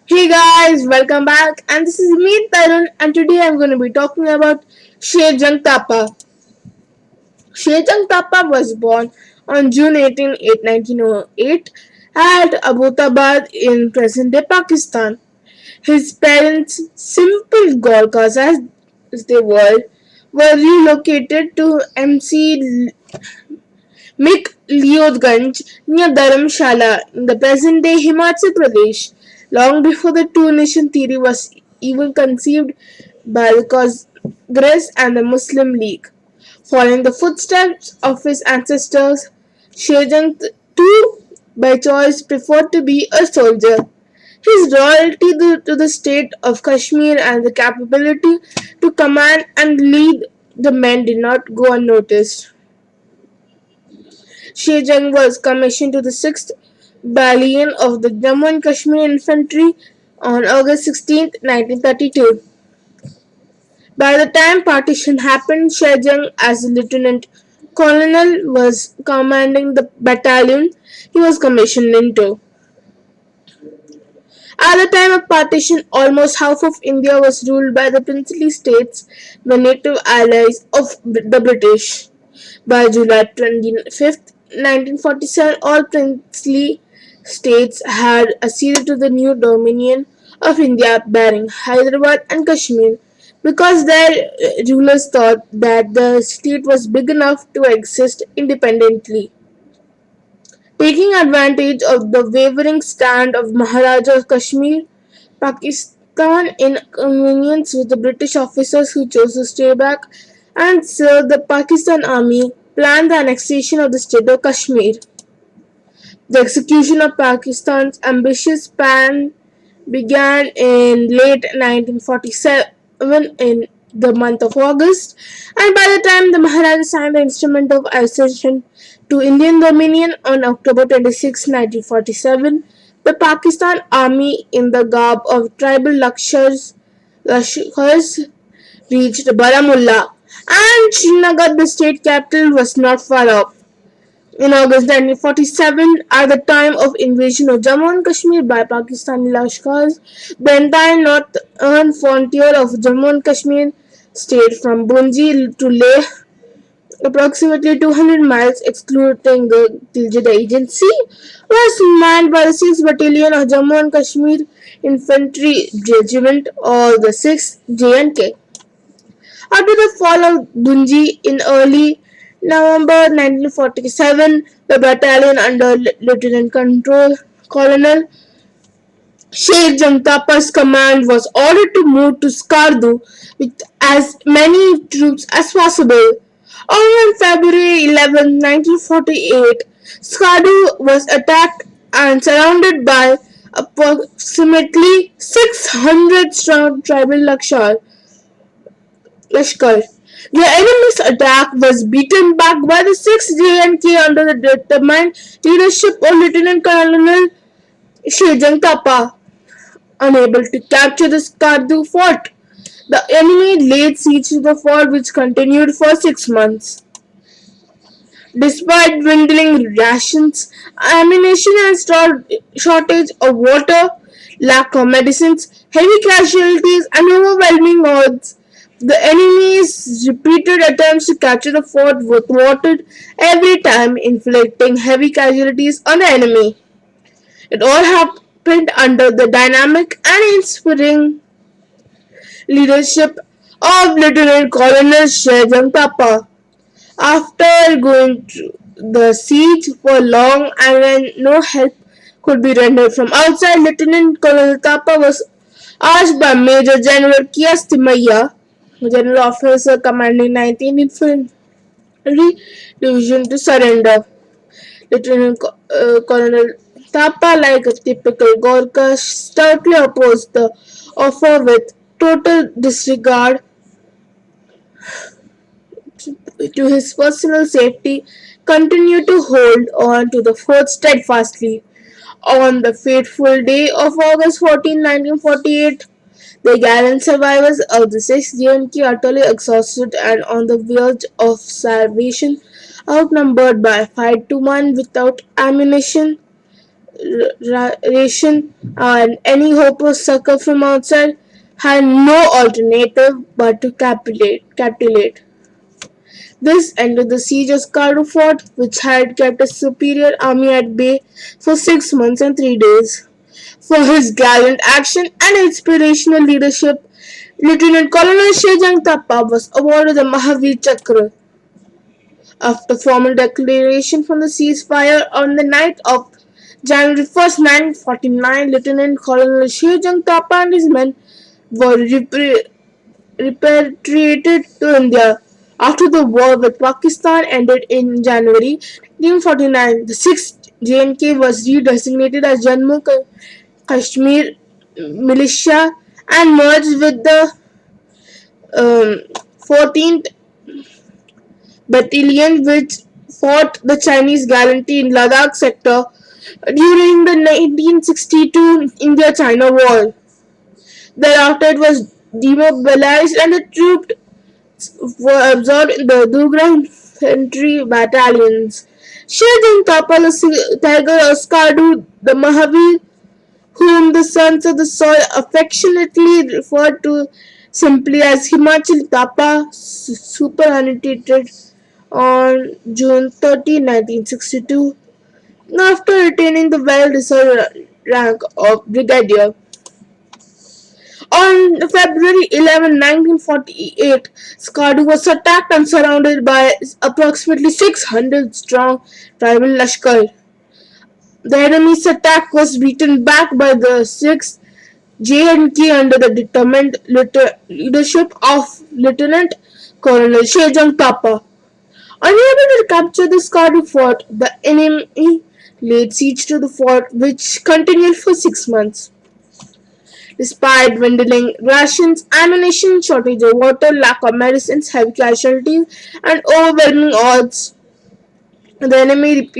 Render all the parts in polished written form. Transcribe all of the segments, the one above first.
Hey guys, welcome back. And this is me, Tarun, and today I'm going to be talking about Sher Thapa. Thapa was born on June 18, 1908 at Abbottabad in present-day Pakistan. His parents, simple Gorkhas as they were relocated to MC McLeodganj near Dharamshala in the present-day Himachal Pradesh, long before the two-nation theory was even conceived by the Congress and the Muslim League. Following the footsteps of his ancestors, Shahjahan too, by choice, preferred to be a soldier. His loyalty to the state of Kashmir and the capability to command and lead the men did not go unnoticed. Jung was commissioned to the 6th Battalion of the Jammu and Kashmir Infantry on August 16, 1932. By the time partition happened, Jung, as a lieutenant colonel, was commanding the battalion he was commissioned into. At the time of partition, almost half of India was ruled by the princely states, the native allies of the British. By July 25, 1947, all princely states had acceded to the new dominion of India bearing Hyderabad and Kashmir because their rulers thought that the state was big enough to exist independently. Taking advantage of the wavering stand of Maharaja of Kashmir, Pakistan, in convenience with the British officers who chose to stay back and serve the Pakistan Army, planned the annexation of the state of Kashmir. The execution of Pakistan's ambitious plan began in late 1947 in the month of August, and by the time the Maharaja signed the instrument of accession to Indian dominion on October 26, 1947, the Pakistan army in the garb of tribal Lashkars reached Baramulla, and Srinagar, the state capital, was not far off. In August 1947, at the time of invasion of Jammu and Kashmir by Pakistani Lashkars, the entire northern frontier of Jammu and Kashmir state from Bunji to Leh, approximately 200 miles excluding the Gilgit Agency, was manned by the 6th Battalion of Jammu and Kashmir Infantry Regiment or the 6th J&K. After the fall of Bunji in early November 1947, the battalion under Lieutenant Colonel Sher Thapa's command was ordered to move to Skardu with as many troops as possible. On February 11, 1948, Skardu was attacked and surrounded by approximately 600 strong tribal Lashkar. The enemy's attack was beaten back by the 6th J&K under the determined leadership of Lieutenant Colonel Sher Thapa. Unable to capture the Skardu fort, the enemy laid siege to the fort, which continued for 6 months. Despite dwindling rations, ammunition and shortage of water, lack of medicines, heavy casualties, and overwhelming odds, the enemy's repeated attempts to capture the fort were thwarted every time, inflicting heavy casualties on the enemy. It all happened under the dynamic and inspiring leadership of Lieutenant Colonel Sher Thapa. After going through the siege for long and when no help could be rendered from outside, Lieutenant Colonel Thapa was asked by Major General Kias Timaya, General Officer commanding 19th Infantry Division, to surrender. Lieutenant Colonel Thapa, like a typical Gorkha, stoutly opposed the offer with total disregard to his personal safety, continued to hold on to the fort steadfastly. On the fateful day of August 14, 1948, the gallant survivors of the 6th JNK, utterly exhausted and on the verge of starvation, outnumbered by 5 to 1 without ammunition, ration, and any hope of succor from outside had no alternative but to capitulate. This ended the siege of Skardu fort, which had kept a superior army at bay for 6 months and 3 days. For his gallant action and inspirational leadership, Lieutenant Colonel Sher Thapa was awarded the Mahavir Chakra. After formal declaration from the ceasefire on the night of January 1st, 1949, Lieutenant Colonel Sher Thapa and his men were repatriated to India. After the war with Pakistan ended in January 1949, the 6th JNK was redesignated as Jammu Kashmir Militia and merged with the 14th Battalion, which fought the Chinese gallantry in Ladakh sector during the 1962 India-China War. Thereafter, it was demobilized and the troops were absorbed in the Dogra infantry battalions. Sher Thapa, the tiger of Skardu, the Mahavir, whom the sons of the soil affectionately referred to simply as Himachal Thapa, superannuated on June 30, 1962, after attaining the well-deserved rank of brigadier. On February 11, 1948, Skardu was attacked and surrounded by approximately 600 strong tribal Lashkar. The enemy's attack was beaten back by the 6th JNK under the determined leadership of Lieutenant Colonel Sher Thapa. Unable to capture the Skardu fort, the enemy laid siege to the fort, which continued for 6 months. Despite dwindling rations, ammunition, shortage of water, lack of medicines, heavy casualties, and overwhelming odds, the enemy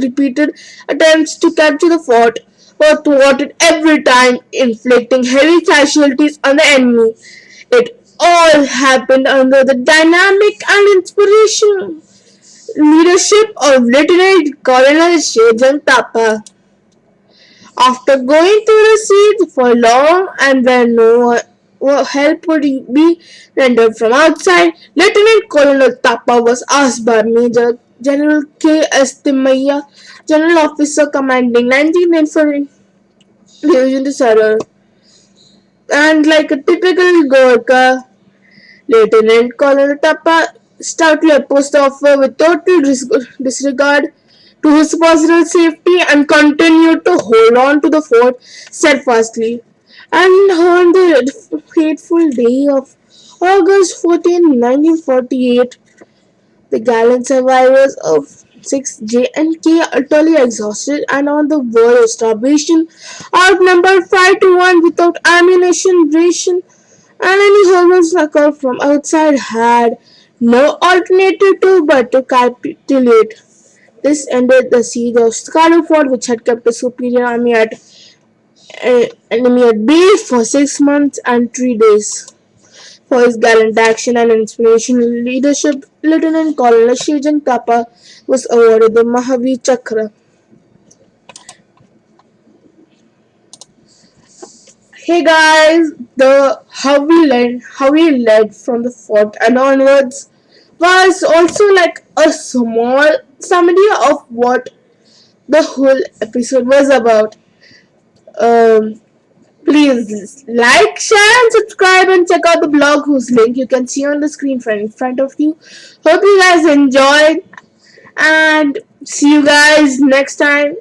repeated attempts to capture the fort were thwarted every time, inflicting heavy casualties on the enemy. It all happened under the dynamic and inspirational leadership of Lieutenant Colonel Sher Thapa. After going through the siege for long and when no help would be rendered from outside, Lieutenant Colonel Thapa was asked by Major General K. S. Timaya, General Officer commanding 19th Infantry Division to surrender. And like a typical Gorkha, Lieutenant Colonel Thapa stoutly opposed the offer with total disregard to his personal safety and continued to hold on to the fort steadfastly. And on the fateful day of August 14, 1948, the gallant survivors of 6 J&K, utterly exhausted and on the verge of starvation, outnumbered 5 to 1 without ammunition, ration, and any horrible succor from outside, had no alternative to but to capitulate. This ended the siege of Skardu Fort, which had kept a superior army at enemy at bay for 6 months and 3 days. For his gallant action and inspirational leadership, Lieutenant Colonel Sher Thapa was awarded the Mahavir Chakra. Hey guys, the how we led from the fort and onwards was also like a small summary of what the whole episode was about. Um, Please like, share, and subscribe, and check out the blog whose link you can see on the screen in front of you. Hope you guys enjoyed, and see you guys next time.